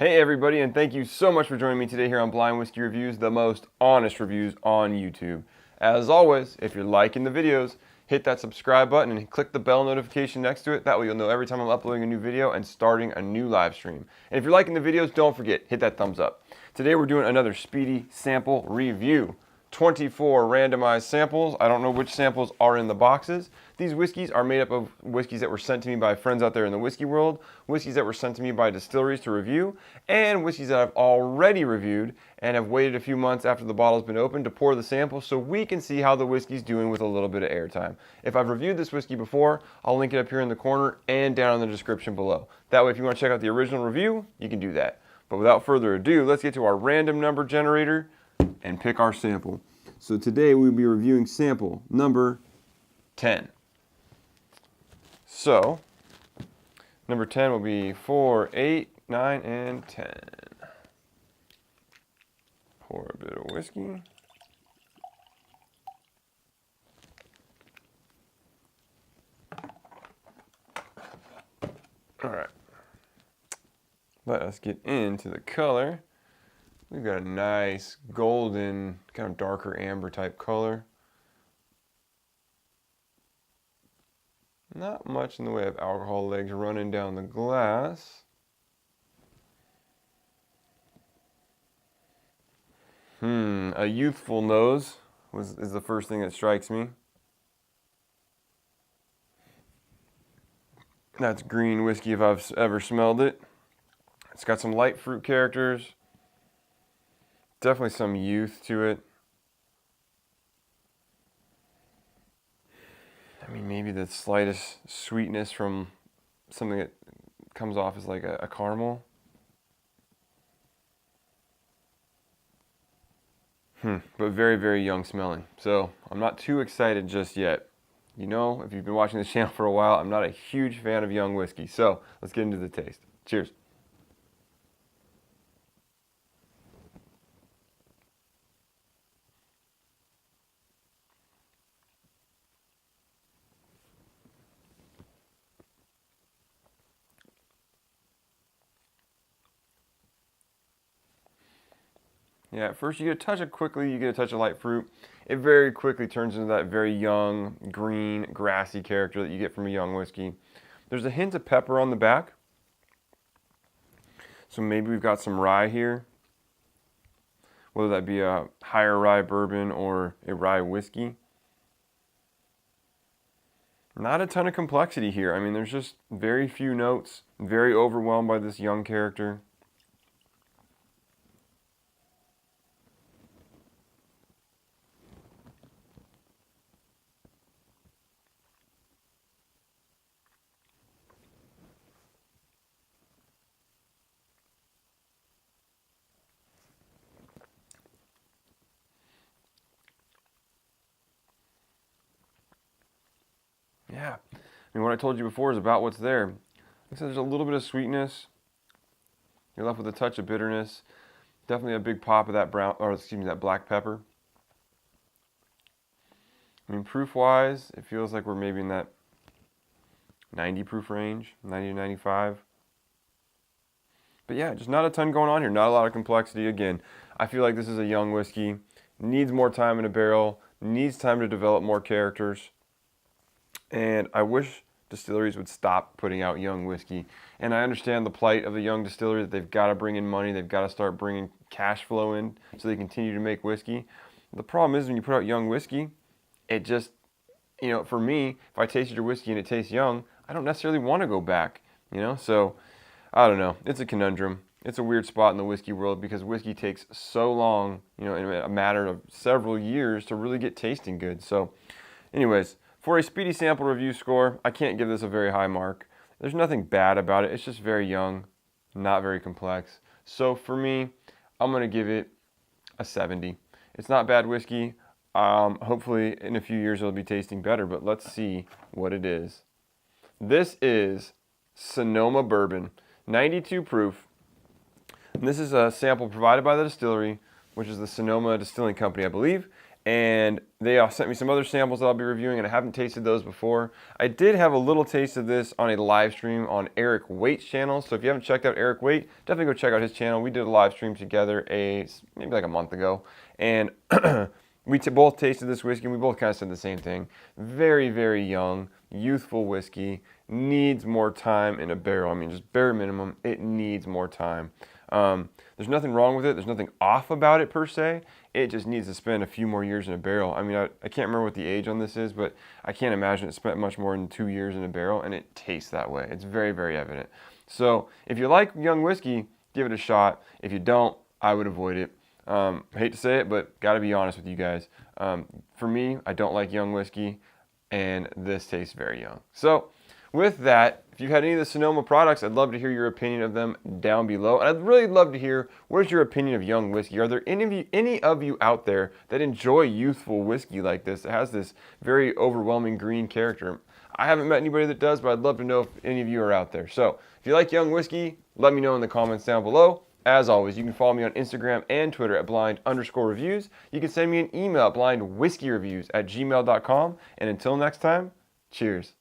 Hey everybody, and thank you so much for joining me today here on Blind Whiskey Reviews, the most honest reviews on YouTube. As always, if you're liking the videos, hit that subscribe button and click the bell notification next to it. That way you'll know every time I'm uploading a new video and starting a new live stream. And if you're liking the videos, don't forget, hit that thumbs up. Today we're doing another Speedy sample review. 24 randomized samples. I don't know which samples are in the boxes. These whiskeys are made up of whiskeys that were sent to me by friends out there in the whiskey world, whiskeys that were sent to me by distilleries to review, and whiskeys that I've already reviewed and have waited a few months after the bottle's been opened to pour the sample so we can see how the whiskey's doing with a little bit of airtime. If I've reviewed this whiskey before, I'll link it up here in the corner and down in the description below. That way if you want to check out the original review, you can do that. But without further ado, let's get to our random number generator and pick our sample. So today we'll be reviewing sample number 10. So, number 10 will be 4, 8, 9, and 10. Pour a bit of whiskey. All right. Let us get into the color. We've got a nice golden, kind of darker amber type color. Not much in the way of alcohol legs running down the glass. A youthful nose is the first thing that strikes me. That's green whiskey if I've ever smelled it. It's got some light fruit characters. Definitely some youth to it. I mean, maybe the slightest sweetness from something that comes off as like a caramel. But very, very young smelling. So I'm not too excited just yet. You know, if you've been watching this channel for a while, I'm not a huge fan of young whiskey. So let's get into the taste. Cheers. Yeah, at first you get a touch of quickly, you get a touch of light fruit. It very quickly turns into that very young, green, grassy character that you get from a young whiskey. There's a hint of pepper on the back. So maybe we've got some rye here. Whether that be a higher rye bourbon or a rye whiskey. Not a ton of complexity here. I mean, there's just very few notes. Very overwhelmed by this young character. Yeah, I mean, what I told you before is about what's there. Like I said, there's a little bit of sweetness. You're left with a touch of bitterness. Definitely a big pop of that that black pepper. I mean, proof-wise, it feels like we're maybe in that 90 proof range, 90 to 95. But yeah, just not a ton going on here. Not a lot of complexity. Again, I feel like this is a young whiskey. Needs more time in a barrel. Needs time to develop more characters. And I wish distilleries would stop putting out young whiskey. And I understand the plight of the young distillery, that they've got to bring in money. They've got to start bringing cash flow in so they continue to make whiskey. The problem is when you put out young whiskey, it just, you know, for me, if I tasted your whiskey and it tastes young, I don't necessarily want to go back, you know? So, I don't know. It's a conundrum. It's a weird spot in the whiskey world because whiskey takes so long, you know, in a matter of several years to really get tasting good. So, anyways, for a Speedy sample review score, I can't give this a very high mark. There's nothing bad about it. It's just very young, not very complex. So for me, I'm going to give it a 70. It's not bad whiskey. Hopefully in a few years it'll be tasting better, but let's see what it is. This is Sonoma Bourbon, 92 proof. And this is a sample provided by the distillery, which is the Sonoma Distilling Company, I believe. And they sent me some other samples that I'll be reviewing, and I haven't tasted those before. I did have a little taste of this on a live stream on Eric Waite's channel. So if you haven't checked out Eric Waite, definitely go check out his channel. We did a live stream together maybe like a month ago. And we both tasted this whiskey, and we both kind of said the same thing. Very, very young, youthful whiskey. Needs more time in a barrel. I mean, just bare minimum, it needs more time. There's nothing wrong with it. There's nothing off about it per se. It just needs to spend a few more years in a barrel. I mean, I can't remember what the age on this is, but I can't imagine it spent much more than 2 years in a barrel, and it tastes that way. It's very, very evident. So if you like young whiskey, give it a shot. If you don't, I would avoid it. I hate to say it, but got to be honest with you guys. For me, I don't like young whiskey, and this tastes very young. So with that, if you've had any of the Sonoma products, I'd love to hear your opinion of them down below. And I'd really love to hear, what is your opinion of young whiskey? Are there any of you out there that enjoy youthful whiskey like this, that has this very overwhelming green character? I haven't met anybody that does, but I'd love to know if any of you are out there. So if you like young whiskey, let me know in the comments down below. As always, you can follow me on Instagram and Twitter at blind_reviews. You can send me an email at blindwhiskeyreviews@gmail.com. And until next time, cheers.